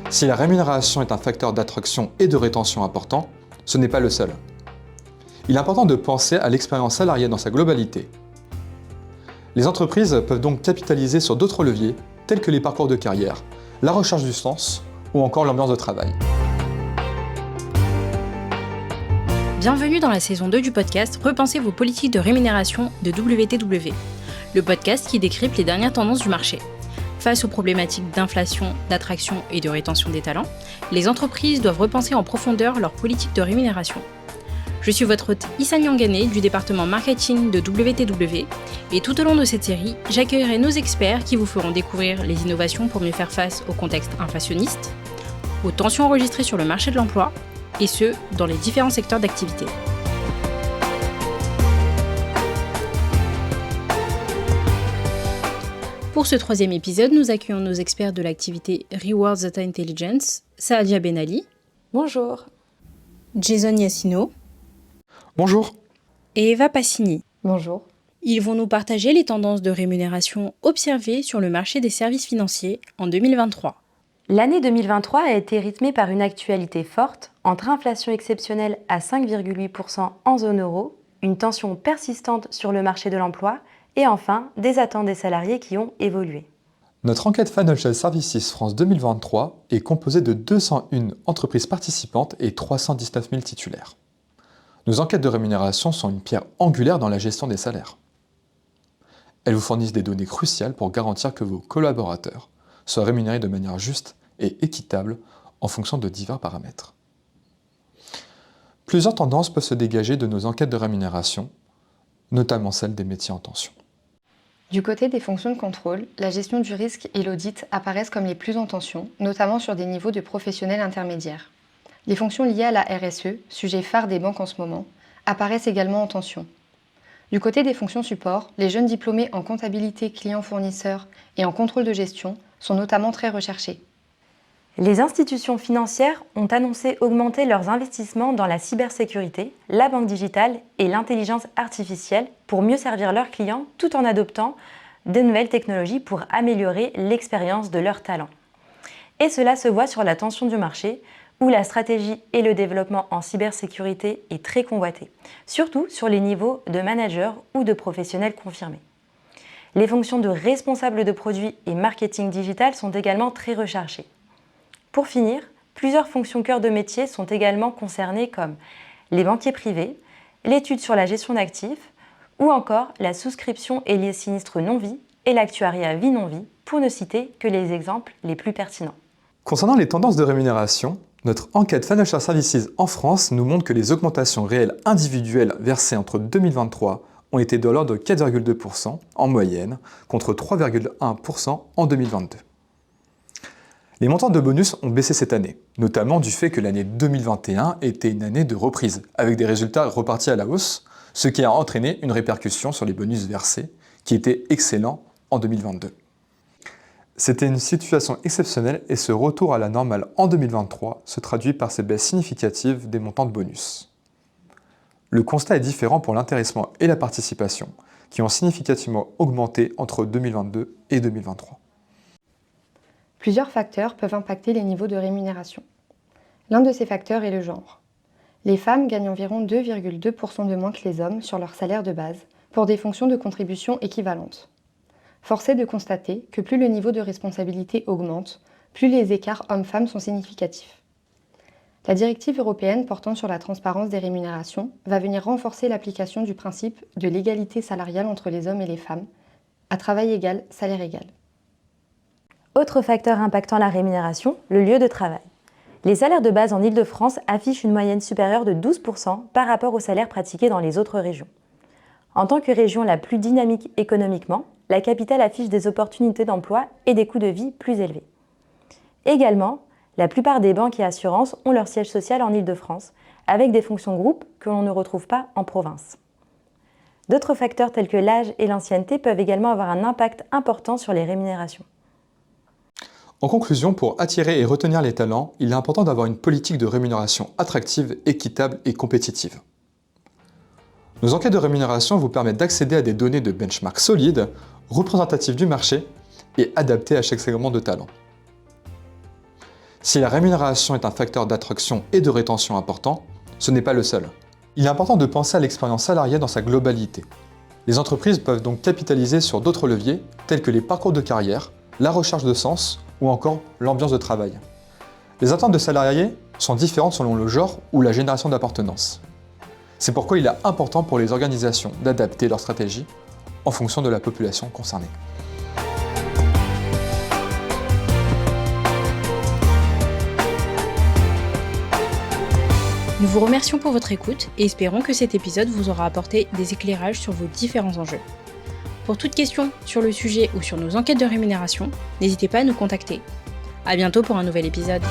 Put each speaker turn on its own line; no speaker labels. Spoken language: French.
Si la rémunération est un facteur d'attraction et de rétention important, ce n'est pas le seul. Il est important de penser à l'expérience salariée dans sa globalité. Les entreprises peuvent donc capitaliser sur d'autres leviers, tels que les parcours de carrière, la recherche du sens ou encore l'ambiance de travail.
Bienvenue dans la saison 2 du podcast Repensez vos politiques de rémunération de WTW, le podcast qui décrypte les dernières tendances du marché. Face aux problématiques d'inflation, d'attraction et de rétention des talents, les entreprises doivent repenser en profondeur leur politique de rémunération. Je suis votre hôte Issa Nyangane du département marketing de WTW et tout au long de cette série, j'accueillerai nos experts qui vous feront découvrir les innovations pour mieux faire face au contexte inflationniste, aux tensions enregistrées sur le marché de l'emploi et ce, dans les différents secteurs d'activité. Pour ce troisième épisode, nous accueillons nos experts de l'activité Rewards Data Intelligence, Saadia Benali.
Bonjour.
Jason Yassino.
Bonjour.
Et Eva Passini.
Bonjour.
Ils vont nous partager les tendances de rémunération observées sur le marché des services financiers en 2023.
L'année 2023 a été rythmée par une actualité forte entre inflation exceptionnelle à 5,8% en zone euro, une tension persistante sur le marché de l'emploi et enfin des attentes des salariés qui ont évolué.
Notre enquête Financial Services France 2023 est composée de 201 entreprises participantes et 319 000 titulaires. Nos enquêtes de rémunération sont une pierre angulaire dans la gestion des salaires. Elles vous fournissent des données cruciales pour garantir que vos collaborateurs soient rémunérés de manière juste et équitable en fonction de divers paramètres. Plusieurs tendances peuvent se dégager de nos enquêtes de rémunération, notamment celles des métiers en tension.
Du côté des fonctions de contrôle, la gestion du risque et l'audit apparaissent comme les plus en tension, notamment sur des niveaux de professionnels intermédiaires. Les fonctions liées à la RSE, sujet phare des banques en ce moment, apparaissent également en tension. Du côté des fonctions support, les jeunes diplômés en comptabilité client-fournisseur et en contrôle de gestion sont notamment très recherchés.
Les institutions financières ont annoncé augmenter leurs investissements dans la cybersécurité, la banque digitale et l'intelligence artificielle pour mieux servir leurs clients tout en adoptant de nouvelles technologies pour améliorer l'expérience de leurs talents. Et cela se voit sur la tension du marché, où la stratégie et le développement en cybersécurité est très convoité, surtout sur les niveaux de managers ou de professionnels confirmés. Les fonctions de responsable de produits et marketing digital sont également très recherchées. Pour finir, plusieurs fonctions cœur de métier sont également concernées comme les banquiers privés, l'étude sur la gestion d'actifs ou encore la souscription et les sinistres non-vie et l'actuariat vie-non-vie, pour ne citer que les exemples les plus pertinents.
Concernant les tendances de rémunération, notre enquête Financial Services en France nous montre que les augmentations réelles individuelles versées entre 2023 ont été de l'ordre de 4,2% en moyenne, contre 3,1% en 2022. Les montants de bonus ont baissé cette année, notamment du fait que l'année 2021 était une année de reprise, avec des résultats repartis à la hausse, ce qui a entraîné une répercussion sur les bonus versés, qui étaient excellents en 2022. C'était une situation exceptionnelle et ce retour à la normale en 2023 se traduit par ces baisses significatives des montants de bonus. Le constat est différent pour l'intéressement et la participation, qui ont significativement augmenté entre 2022 et 2023.
Plusieurs facteurs peuvent impacter les niveaux de rémunération. L'un de ces facteurs est le genre. Les femmes gagnent environ 2,2% de moins que les hommes sur leur salaire de base pour des fonctions de contribution équivalentes. Force est de constater que plus le niveau de responsabilité augmente, plus les écarts hommes-femmes sont significatifs. La directive européenne portant sur la transparence des rémunérations va venir renforcer l'application du principe de l'égalité salariale entre les hommes et les femmes, à travail égal, salaire égal.
Autre facteur impactant la rémunération, le lieu de travail. Les salaires de base en Île-de-France affichent une moyenne supérieure de 12% par rapport aux salaires pratiqués dans les autres régions. En tant que région la plus dynamique économiquement, la capitale affiche des opportunités d'emploi et des coûts de vie plus élevés. Également, la plupart des banques et assurances ont leur siège social en Île-de-France, avec des fonctions groupes que l'on ne retrouve pas en province. D'autres facteurs tels que l'âge et l'ancienneté peuvent également avoir un impact important sur les rémunérations.
En conclusion, pour attirer et retenir les talents, il est important d'avoir une politique de rémunération attractive, équitable et compétitive. Nos enquêtes de rémunération vous permettent d'accéder à des données de benchmark solides, représentatives du marché et adaptées à chaque segment de talent. Si la rémunération est un facteur d'attraction et de rétention important, ce n'est pas le seul. Il est important de penser à l'expérience salariée dans sa globalité. Les entreprises peuvent donc capitaliser sur d'autres leviers, tels que les parcours de carrière, la recherche de sens ou encore l'ambiance de travail. Les attentes de salariés sont différentes selon le genre ou la génération d'appartenance. C'est pourquoi il est important pour les organisations d'adapter leur stratégie en fonction de la population concernée.
Nous vous remercions pour votre écoute et espérons que cet épisode vous aura apporté des éclairages sur vos différents enjeux. Pour toute question sur le sujet ou sur nos enquêtes de rémunération, n'hésitez pas à nous contacter. À bientôt pour un nouvel épisode.